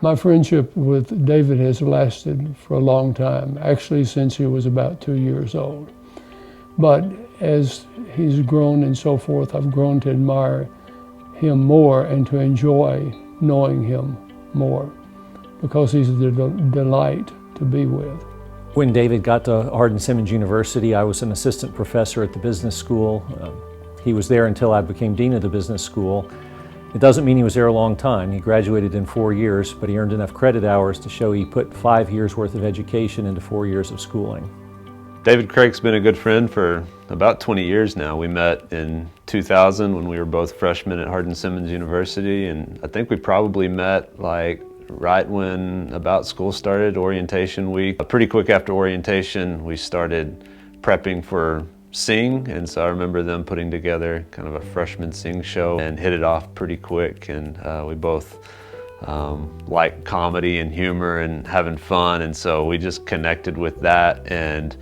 My friendship with David has lasted for a long time, actually since he was about 2 years old. But as he's grown and so forth, I've grown to admire him more and to enjoy knowing him more because he's a delight to be with. When David got to Hardin-Simmons University, I was an assistant professor at the business school. He was there until I became dean of the business school. It doesn't mean he was there a long time. He graduated in 4 years, but he earned enough credit hours to show he put 5 years worth of education into 4 years of schooling. David Krake's been a good friend for about 20 years now. We met in 2000 when we were both freshmen at Hardin-Simmons University, and I think we probably met like right when about school started, orientation week. Pretty quick after orientation, we started prepping for Sing, and so I remember them putting together kind of a freshman Sing show and hit it off pretty quick, and we both like comedy and humor and having fun, and so we just connected with that and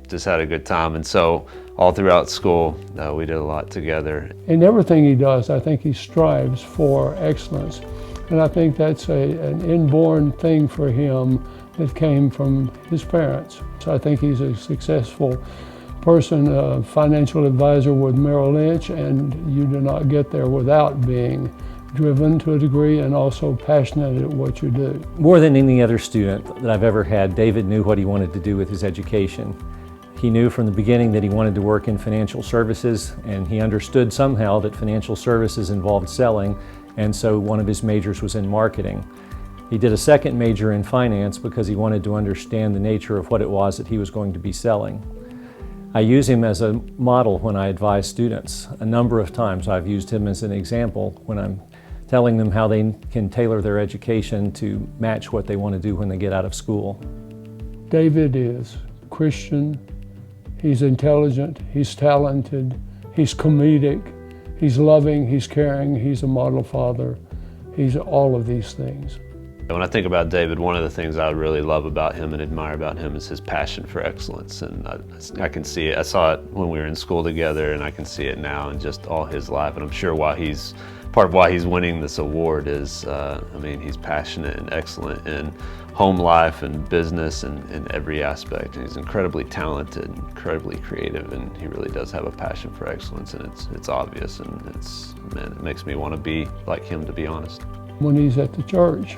just had a good time. And so all throughout school, we did a lot together. In everything he does, I think he strives for excellence. And I think that's an inborn thing for him that came from his parents. So I think he's a successful person, a financial advisor with Merrill Lynch, and you do not get there without being driven to a degree and also passionate at what you do. More than any other student that I've ever had, David knew what he wanted to do with his education. He knew from the beginning that he wanted to work in financial services, and he understood somehow that financial services involved selling, and so one of his majors was in marketing. He did a second major in finance because he wanted to understand the nature of what it was that he was going to be selling. I use him as a model when I advise students. A number of times I've used him as an example when I'm telling them how they can tailor their education to match what they want to do when they get out of school. David is Christian, he's intelligent, he's talented, he's comedic, he's loving, he's caring, he's a model father, he's all of these things. When I think about David, one of the things I really love about him and admire about him is his passion for excellence. And I can see it. I saw it when we were in school together, and I can see it now in just all his life. And I'm sure part of why he's winning this award is, he's passionate and excellent in home life and business and in every aspect. And he's incredibly talented, incredibly creative, and he really does have a passion for excellence. And it's obvious, and it makes me want to be like him, to be honest. When he's at the church,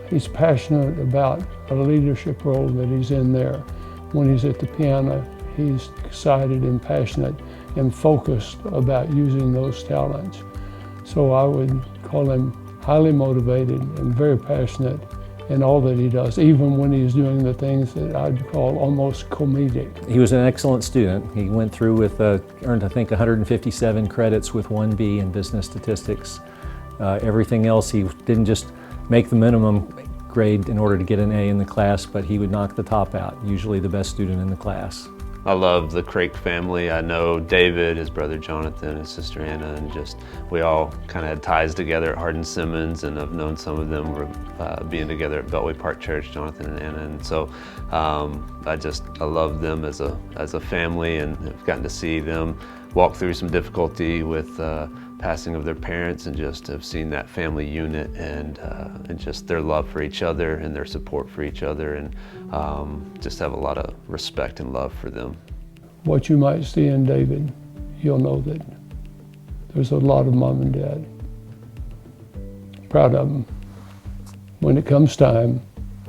he's passionate about a leadership role that he's in there. When he's at the piano, he's excited and passionate and focused about using those talents. So I would call him highly motivated and very passionate in all that he does, even when he's doing the things that I'd call almost comedic. He was an excellent student. He went through with, earned I think 157 credits with 1B in business statistics. Everything else, he didn't just make the minimum grade in order to get an A in the class, but he would knock the top out, usually the best student in the class. I love the Krake family. I know David, his brother Jonathan, his sister Anna, and just we all kind of had ties together at Hardin-Simmons, and I've known some of them were being together at Beltway Park Church, Jonathan and Anna, and so I love them as a family, and have gotten to see them walk through some difficulty with passing of their parents, and just have seen that family unit and just their love for each other and their support for each other, and just have a lot of respect and love for them. What you might see in David, you'll know that there's a lot of mom and dad. Proud of him. When it comes time,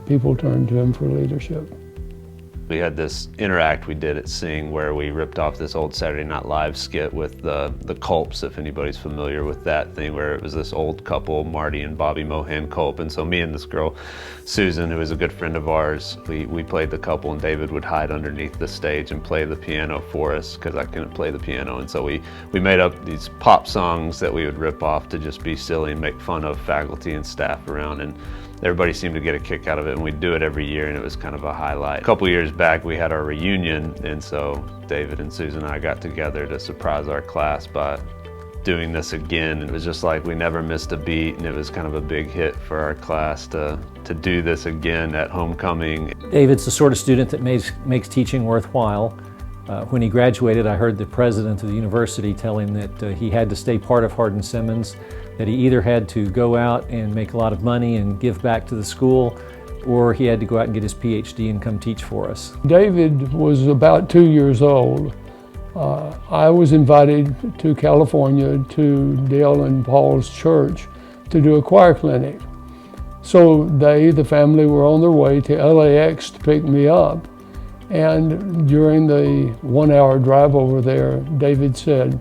people turn to him for leadership. We had this interact we did at Sing where we ripped off this old Saturday Night Live skit with the Culps, if anybody's familiar with that thing, where it was this old couple, Marty and Bobby Mohan Culp, and so me and this girl, Susan, who was a good friend of ours, we played the couple, and David would hide underneath the stage and play the piano for us because I couldn't play the piano, and so we made up these pop songs that we would rip off to just be silly and make fun of faculty and staff around, and everybody seemed to get a kick out of it, and we'd do it every year, and it was kind of a highlight. A couple years back, we had our reunion, and so David and Susan and I got together to surprise our class by doing this again. It was just like we never missed a beat, and it was kind of a big hit for our class to do this again at homecoming. David's the sort of student that makes teaching worthwhile. When he graduated, I heard the president of the university tell him that he had to stay part of Hardin-Simmons, that he either had to go out and make a lot of money and give back to the school, or he had to go out and get his PhD and come teach for us. David was about 2 years old. I was invited to California to Dale and Paul's church to do a choir clinic. So the family were on their way to LAX to pick me up. And during the 1-hour drive over there, David said,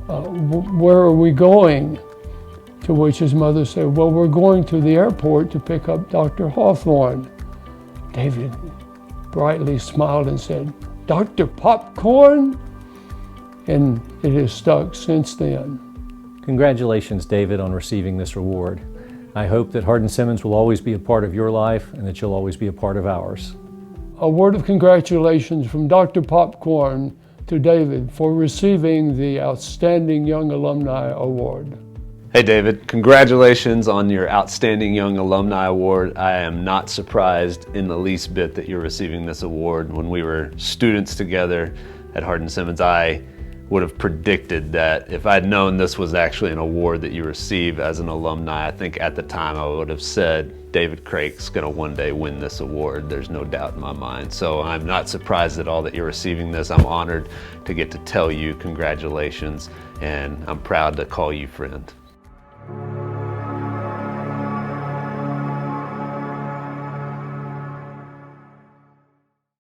"Where are we going?" To which his mother said, "Well, we're going to the airport to pick up Dr. Hawthorne." David brightly smiled and said, "Dr. Popcorn?" And it has stuck since then. Congratulations, David, on receiving this award. I hope that Hardin-Simmons will always be a part of your life and that you'll always be a part of ours. A word of congratulations from Dr. Popcorn to David for receiving the Outstanding Young Alumni Award. Hey David, congratulations on your Outstanding Young Alumni Award. I am not surprised in the least bit that you're receiving this award. When we were students together at Hardin-Simmons, I would have predicted that if I'd known this was actually an award that you receive as an alumni, I think at the time I would have said, David Krake's gonna one day win this award. There's no doubt in my mind. So I'm not surprised at all that you're receiving this. I'm honored to get to tell you congratulations, and I'm proud to call you friend.